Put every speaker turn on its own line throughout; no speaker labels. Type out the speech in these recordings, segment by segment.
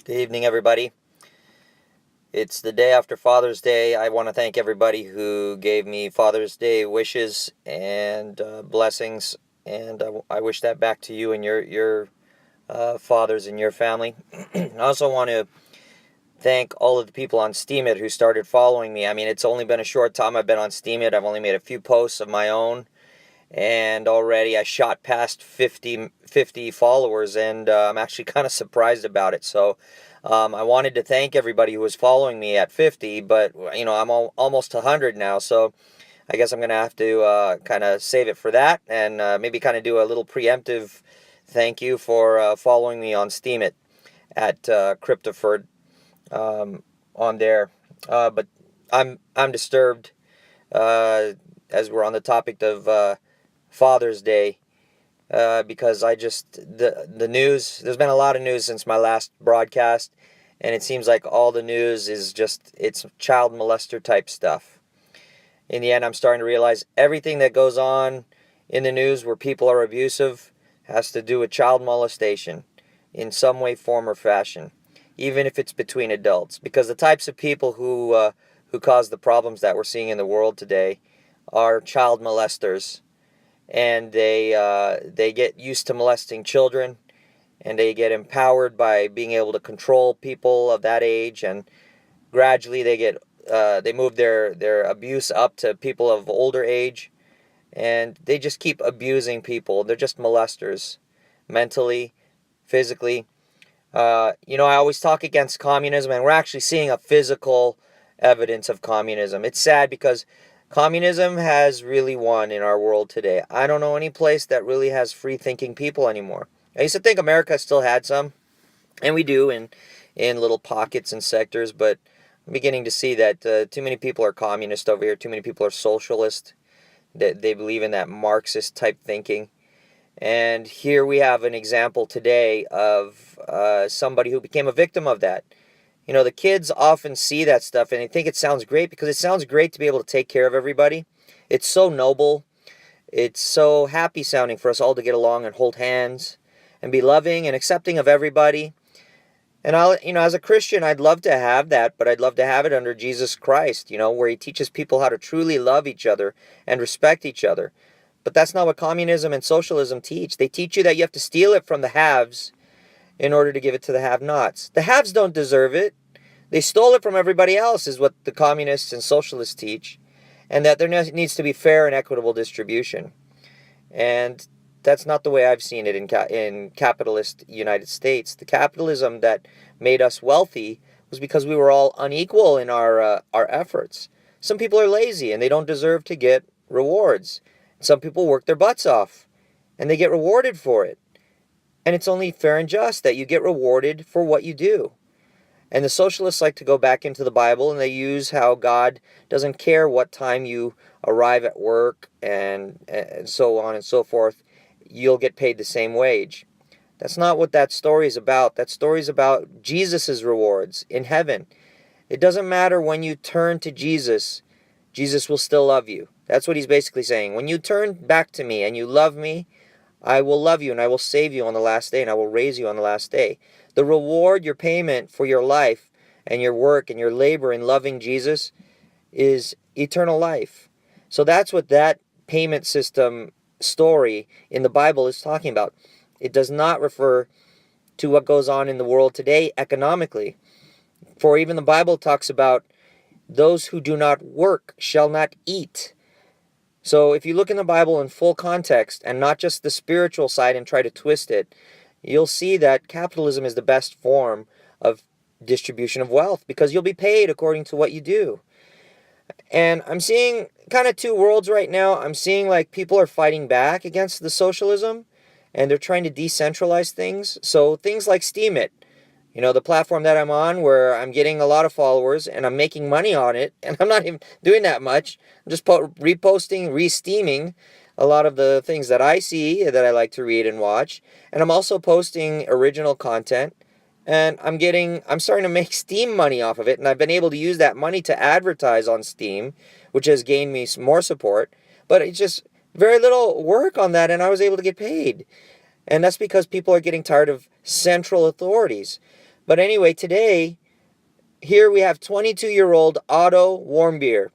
Good evening, everybody. It's the day after Father's Day. I want to thank everybody who gave me Father's Day wishes and blessings, and I wish that back to you and your fathers and your family. I also want to thank all of the people on Steemit who started following me. I mean, it's only been a short time I've been on Steemit. I've only made a few posts of my own, and already I shot past 50 followers, and I'm actually kind of surprised about it. So I wanted to thank everybody who was following me at 50, but I'm almost 100 now, so I guess I'm gonna have to kind of save it for that, and maybe kind of do a little preemptive thank you for following me on Steemit at Cryptoford on there. But I'm disturbed as we're on the topic of Father's Day, because the news. There's been a lot of news since my last broadcast, and it seems like all the news is it's child molester type stuff. In the end, I'm starting to realize everything that goes on in the news where people are abusive has to do with child molestation in some way, form, or fashion, even if it's between adults. Because the types of people who cause the problems that we're seeing in the world today are child molesters, and they get used to molesting children, and they get empowered by being able to control people of that age, and gradually they move their abuse up to people of older age, and they just keep abusing people. They're just molesters, mentally, physically. I always talk against communism, and we're actually seeing a physical evidence of communism. It's sad because communism has really won in our world today. I don't know any place that really has free-thinking people anymore. I used to think America still had some, and we do in little pockets and sectors, but I'm beginning to see that too many people are communist over here. Too many people are socialist. That they believe in that Marxist type thinking. And here we have an example today of somebody who became a victim of that. The kids often see that stuff and they think it sounds great because it sounds great to be able to take care of everybody. It's so noble. It's so happy sounding for us all to get along and hold hands and be loving and accepting of everybody. And as a Christian, I'd love to have that, but I'd love to have it under Jesus Christ, where he teaches people how to truly love each other and respect each other. But that's not what communism and socialism teach. They teach you that you have to steal it from the haves in order to give it to the have-nots. The haves don't deserve it. They stole it from everybody else, is what the communists and socialists teach, and that there needs to be fair and equitable distribution. And that's not the way I've seen it in capitalist United States. The capitalism that made us wealthy was because we were all unequal in our efforts. Some people are lazy and they don't deserve to get rewards. Some people work their butts off and they get rewarded for it. And it's only fair and just that you get rewarded for what you do. And the socialists like to go back into the Bible, and they use how God doesn't care what time you arrive at work and so on and so forth. You'll get paid the same wage. That's not what that story is about. That story is about Jesus' rewards in heaven. It doesn't matter when you turn to Jesus, Jesus will still love you. That's what he's basically saying. When you turn back to me and you love me, I will love you and I will save you on the last day and I will raise you on the last day. The reward, your payment for your life and your work and your labor in loving Jesus is eternal life. So that's what that payment system story in the Bible is talking about. It does not refer to what goes on in the world today economically. For even the Bible talks about those who do not work shall not eat. So if you look in the Bible in full context and not just the spiritual side and try to twist it, you'll see that capitalism is the best form of distribution of wealth because you'll be paid according to what you do. And I'm seeing kind of two worlds right now. I'm seeing like people are fighting back against the socialism and they're trying to decentralize things. So things like Steemit, the platform that I'm on where I'm getting a lot of followers and I'm making money on it, and I'm not even doing that much. I'm just reposting, re-steaming a lot of the things that I see that I like to read and watch. And I'm also posting original content, and I'm starting to make Steam money off of it, and I've been able to use that money to advertise on Steam, which has gained me some more support. But it's just very little work on that, and I was able to get paid. And that's because people are getting tired of central authorities. But anyway, today, here we have 22-year-old Otto Warmbier.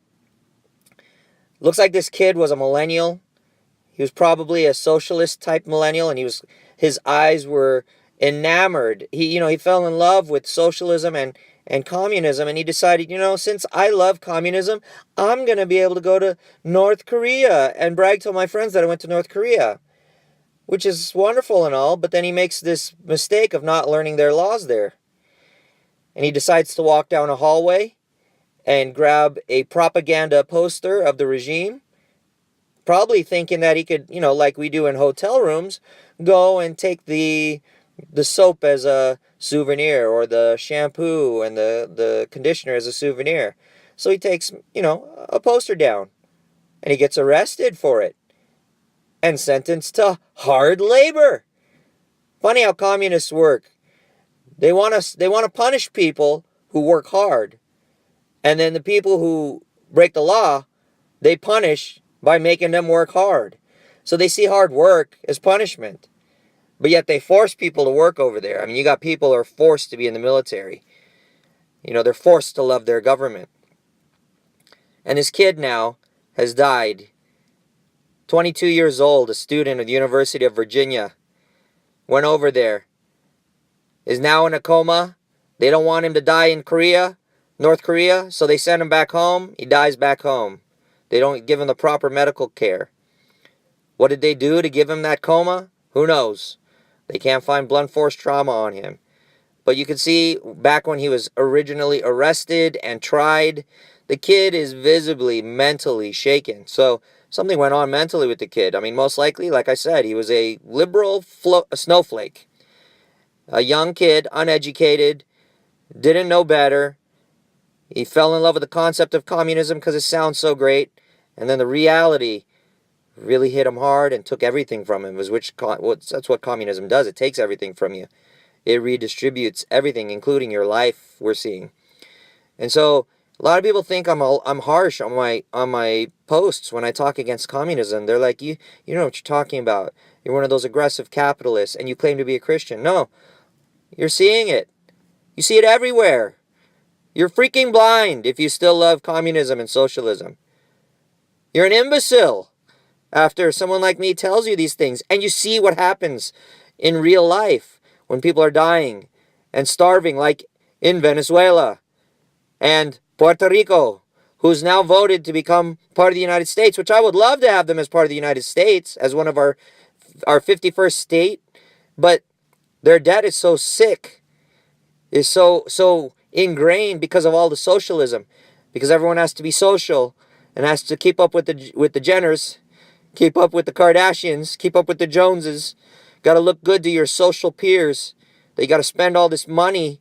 Looks like this kid was a millennial. He was probably a socialist type millennial, and his eyes were enamored. He fell in love with socialism and communism, and he decided, since I love communism, I'm going to be able to go to North Korea and brag to my friends that I went to North Korea, which is wonderful and all, but then he makes this mistake of not learning their laws there. And he decides to walk down a hallway and grab a propaganda poster of the regime, probably thinking that he could, like we do in hotel rooms, go and take the soap as a souvenir, or the shampoo and the conditioner as a souvenir. So he takes, a poster down, and he gets arrested for it and sentenced to hard labor. Funny how communists work. They want to punish people who work hard, and then the people who break the law, they punish by making them work hard. So they see hard work as punishment. But yet they force people to work over there. I mean, you got people who are forced to be in the military. They're forced to love their government. And this kid now has died. 22 years old, a student at the University of Virginia. Went over there. Is now in a coma. They don't want him to die in North Korea, so they send him back home. He dies back home. They don't give him the proper medical care. What did they do to give him that coma? Who knows? They can't find blunt force trauma on him. But you can see back when he was originally arrested and tried, the kid is visibly mentally shaken. So something went on mentally with the kid. I mean, most likely, like I said, he was a liberal snowflake. A young kid, uneducated, didn't know better. He fell in love with the concept of communism because it sounds so great. And then the reality really hit him hard and took everything from him. That's what communism does. It takes everything from you. It redistributes everything, including your life, we're seeing. And so a lot of people think I'm harsh on my posts when I talk against communism. They're like, you know what you're talking about. You're one of those aggressive capitalists and you claim to be a Christian. No, you're seeing it. You see it everywhere. You're freaking blind if you still love communism and socialism. You're an imbecile after someone like me tells you these things. And you see what happens in real life when people are dying and starving, like in Venezuela and Puerto Rico, who's now voted to become part of the United States, which I would love to have them as part of the United States, as one of our 51st state. But their debt is so sick, is so ingrained because of all the socialism, because everyone has to be social and has to keep up with the Jenners, keep up with the Kardashians, keep up with the Joneses. Got to look good to your social peers. They got to spend all this money,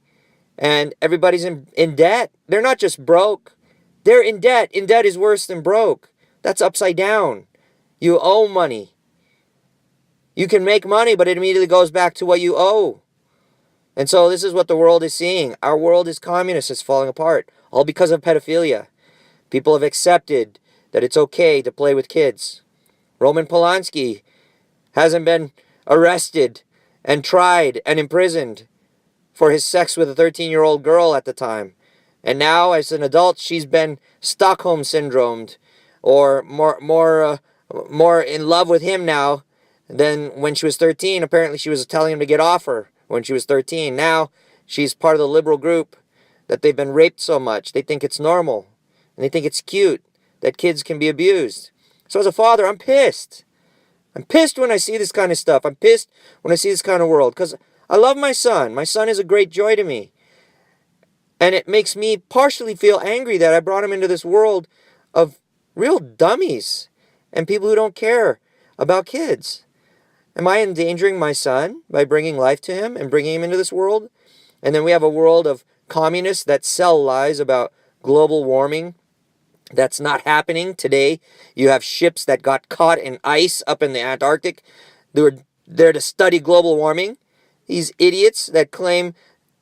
and everybody's in debt. They're not just broke. They're in debt. In debt is worse than broke. That's upside down. You owe money. You can make money, but it immediately goes back to what you owe. And so this is what the world is seeing. Our world is communist. It's falling apart. All because of pedophilia. People have accepted that it's okay to play with kids. Roman Polanski hasn't been arrested and tried and imprisoned for his sex with a 13-year-old girl at the time. And now, as an adult, she's been Stockholm syndromed, or more in love with him now than when she was 13. Apparently, she was telling him to get off her when she was 13. Now, she's part of the liberal group that they've been raped so much. They think it's normal, and they think it's cute that kids can be abused. So as a father, I'm pissed. I'm pissed when I see this kind of stuff. I'm pissed when I see this kind of world, because I love my son. My son is a great joy to me. And it makes me partially feel angry that I brought him into this world of real dummies and people who don't care about kids. Am I endangering my son by bringing life to him and bringing him into this world? And then we have a world of communists that sell lies about global warming. That's not happening today. You have ships that got caught in ice up in the Antarctic. They were there to study global warming. These idiots that claim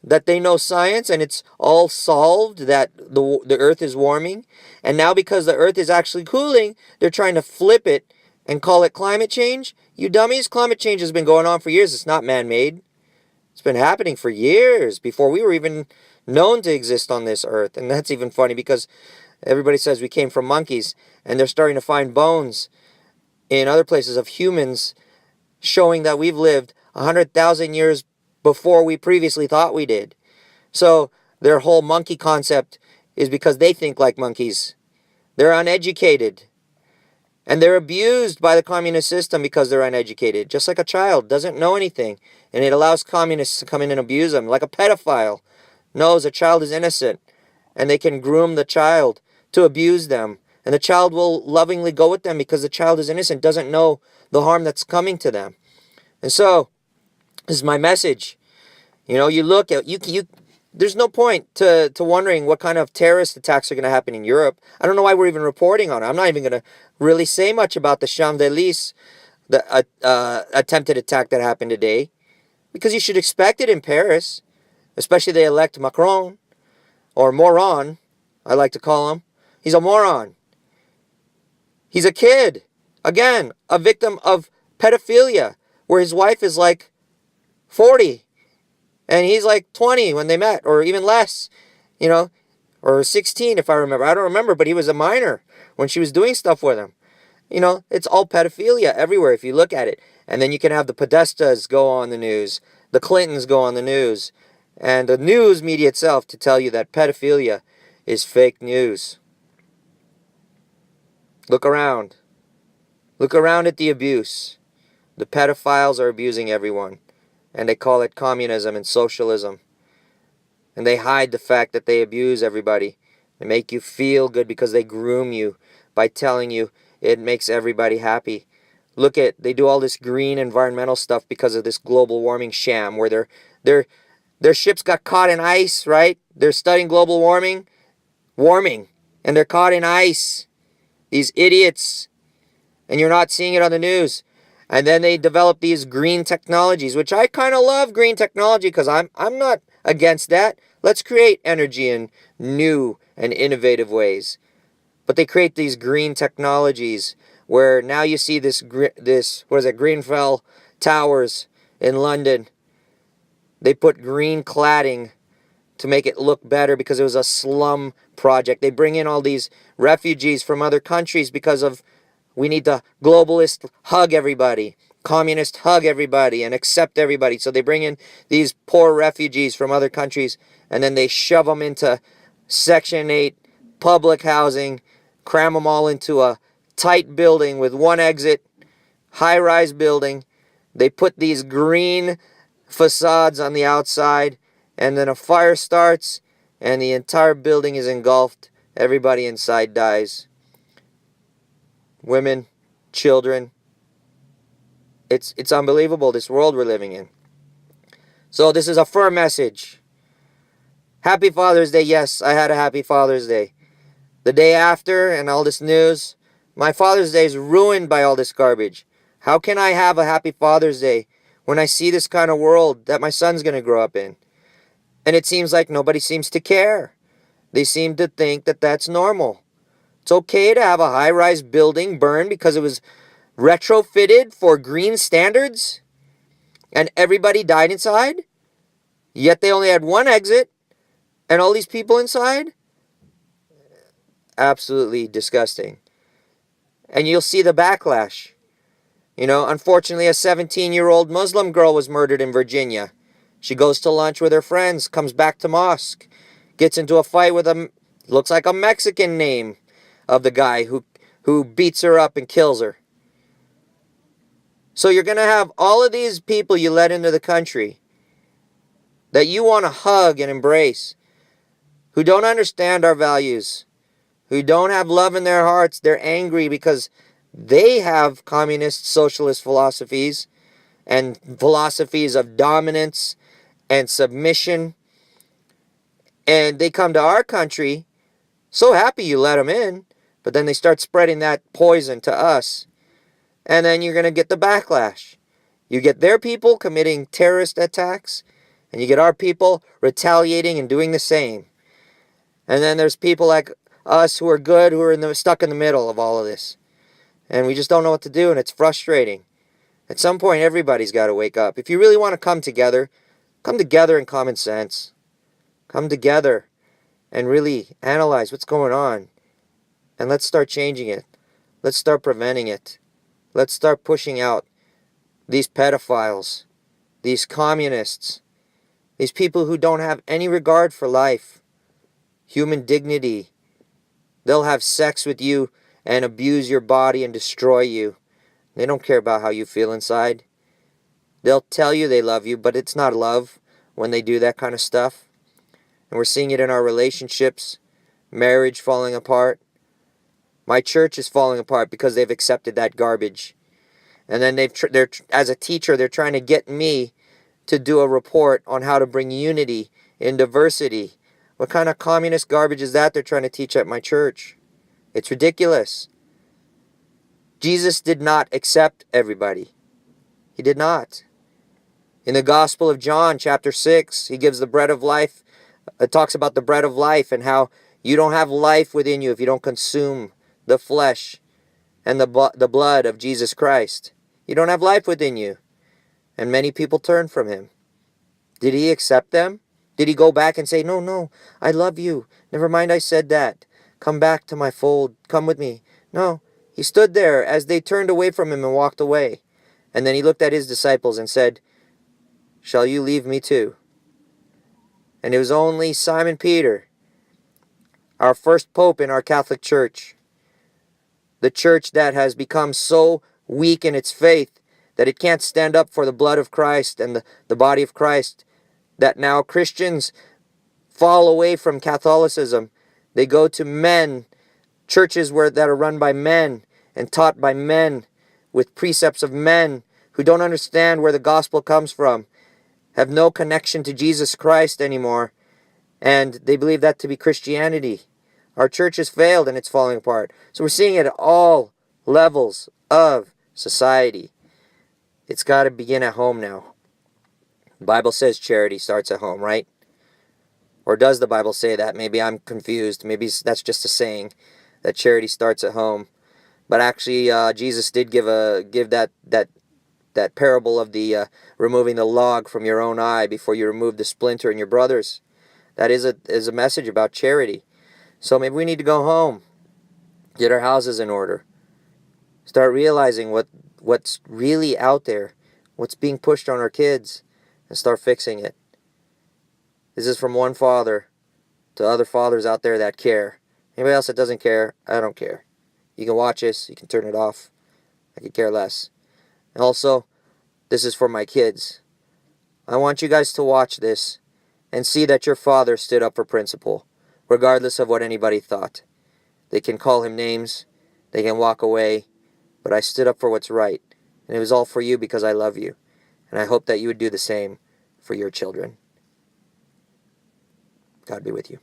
that they know science and it's all solved, that the earth is warming. And now because the earth is actually cooling, they're trying to flip it and call it climate change. You dummies, climate change has been going on for years. It's not man-made. It's been happening for years before we were even known to exist on this earth. And that's even funny because everybody says we came from monkeys, and they're starting to find bones in other places of humans showing that we've lived 100,000 years before we previously thought we did. So their whole monkey concept is because they think like monkeys. They're uneducated. And they're abused by the communist system because they're uneducated. Just like a child doesn't know anything. And it allows communists to come in and abuse them. Like a pedophile knows a child is innocent. And they can groom the child to abuse them. And the child will lovingly go with them because the child is innocent, doesn't know the harm that's coming to them. And so, this is my message. You look at, there's no point to wondering what kind of terrorist attacks are going to happen in Europe. I don't know why we're even reporting on it. I'm not even going to really say much about the Champs-Élysées, the attempted attack that happened today. Because you should expect it in Paris. Especially they elect Macron, or moron, I like to call him. He's a moron. He's a kid. Again, a victim of pedophilia, where his wife is like 40. And he's like 20 when they met, or even less, or 16 if I remember. I don't remember, but he was a minor when she was doing stuff with him. It's all pedophilia everywhere if you look at it. And then you can have the Podestas go on the news, the Clintons go on the news, and the news media itself to tell you that pedophilia is fake news. Look around. Look around at the abuse. The pedophiles are abusing everyone. And they call it communism and socialism. And they hide the fact that they abuse everybody. They make you feel good because they groom you by telling you it makes everybody happy. They do all this green environmental stuff because of this global warming sham where their ships got caught in ice, right? They're studying global warming, and they're caught in ice. These idiots. And you're not seeing it on the news. And then they develop these green technologies, which I kind of love green technology because I'm not against that. Let's create energy in new and innovative ways. But they create these green technologies where now you see this Grenfell Towers in London. They put green cladding to make it look better because it was a slum project. They bring in all these refugees from other countries because of we need to globalist hug everybody, communist hug everybody, and accept everybody. So they bring in these poor refugees from other countries, and then they shove them into Section 8 public housing, cram them all into a tight building with one exit, high-rise building. They put these green facades on the outside, and then a fire starts, and the entire building is engulfed. Everybody inside dies. Women, children. It's unbelievable, this world we're living in. So this is a firm message. Happy Father's Day. Yes, I had a happy Father's Day. The day after and all this news, my Father's Day is ruined by all this garbage. How can I have a happy Father's Day when I see this kind of world that my son's going to grow up in? And it seems like nobody seems to care. They seem to think that that's normal. It's okay to have a high-rise building burn because it was retrofitted for green standards and everybody died inside, yet they only had one exit and all these people inside? Absolutely disgusting. And you'll see the backlash. Unfortunately, a 17-year-old Muslim girl was murdered in Virginia. She goes to lunch with her friends, comes back to mosque, gets into a fight with looks like a Mexican name of the guy who beats her up and kills her. So you're going to have all of these people you let into the country that you want to hug and embrace, who don't understand our values, who don't have love in their hearts. They're angry because they have communist socialist philosophies and philosophies of dominance and submission. And they come to our country so happy you let them in, but then they start spreading that poison to us. And then you're going to get the backlash. You get their people committing terrorist attacks, and you get our people retaliating and doing the same. And then there's people like us who are good, who are stuck in the middle of all of this. And we just don't know what to do, and it's frustrating. At some point, everybody's got to wake up. If you really want to come together, Come together in common sense. Come together and really analyze what's going on. And let's start changing it. Let's start preventing it. Let's start pushing out these pedophiles, these communists, these people who don't have any regard for life, human dignity. They'll have sex with you and abuse your body and destroy you. They don't care about how you feel inside. They'll tell you they love you, but it's not love when they do that kind of stuff. And we're seeing it in our relationships, marriage falling apart. My church is falling apart because they've accepted that garbage. And then they're as a teacher, they're trying to get me to do a report on how to bring unity in diversity. What kind of communist garbage is that they're trying to teach at my church? It's ridiculous. Jesus did not accept everybody. He did not. In the Gospel of John, chapter 6, he gives the bread of life. It talks about the bread of life and how you don't have life within you if you don't consume the flesh and the blood of Jesus Christ. You don't have life within you. And many people turn from him. Did he accept them? Did he go back and say, no, I love you. Never mind I said that. Come back to my fold. Come with me. No. He stood there as they turned away from him and walked away. And then he looked at his disciples and said, shall you leave me too? And it was only Simon Peter, our first pope in our Catholic Church, the church that has become so weak in its faith that it can't stand up for the blood of Christ and the body of Christ, that now Christians fall away from Catholicism. They go to men, churches that are run by men and taught by men with precepts of men who don't understand where the gospel comes from, have no connection to Jesus Christ anymore, and they believe that to be Christianity. Our church has failed and it's falling apart. So we're seeing it at all levels of society. It's got to begin at home now. The Bible says charity starts at home, right? Or does the Bible say that? Maybe I'm confused. Maybe that's just a saying, that charity starts at home. But actually, Jesus did give that parable of the removing the log from your own eye before you remove the splinter in your brother's. That is a message about charity. So maybe we need to go home, get our houses in order, start realizing what's really out there, what's being pushed on our kids, and start fixing it. This is from one father to other fathers out there that care. Anybody else that doesn't care, I don't care. You can watch this, you can turn it off. I could care less. And also, this is for my kids. I want you guys to watch this and see that your father stood up for principle, regardless of what anybody thought. They can call him names, they can walk away, but I stood up for what's right. And it was all for you because I love you. And I hope that you would do the same for your children. God be with you.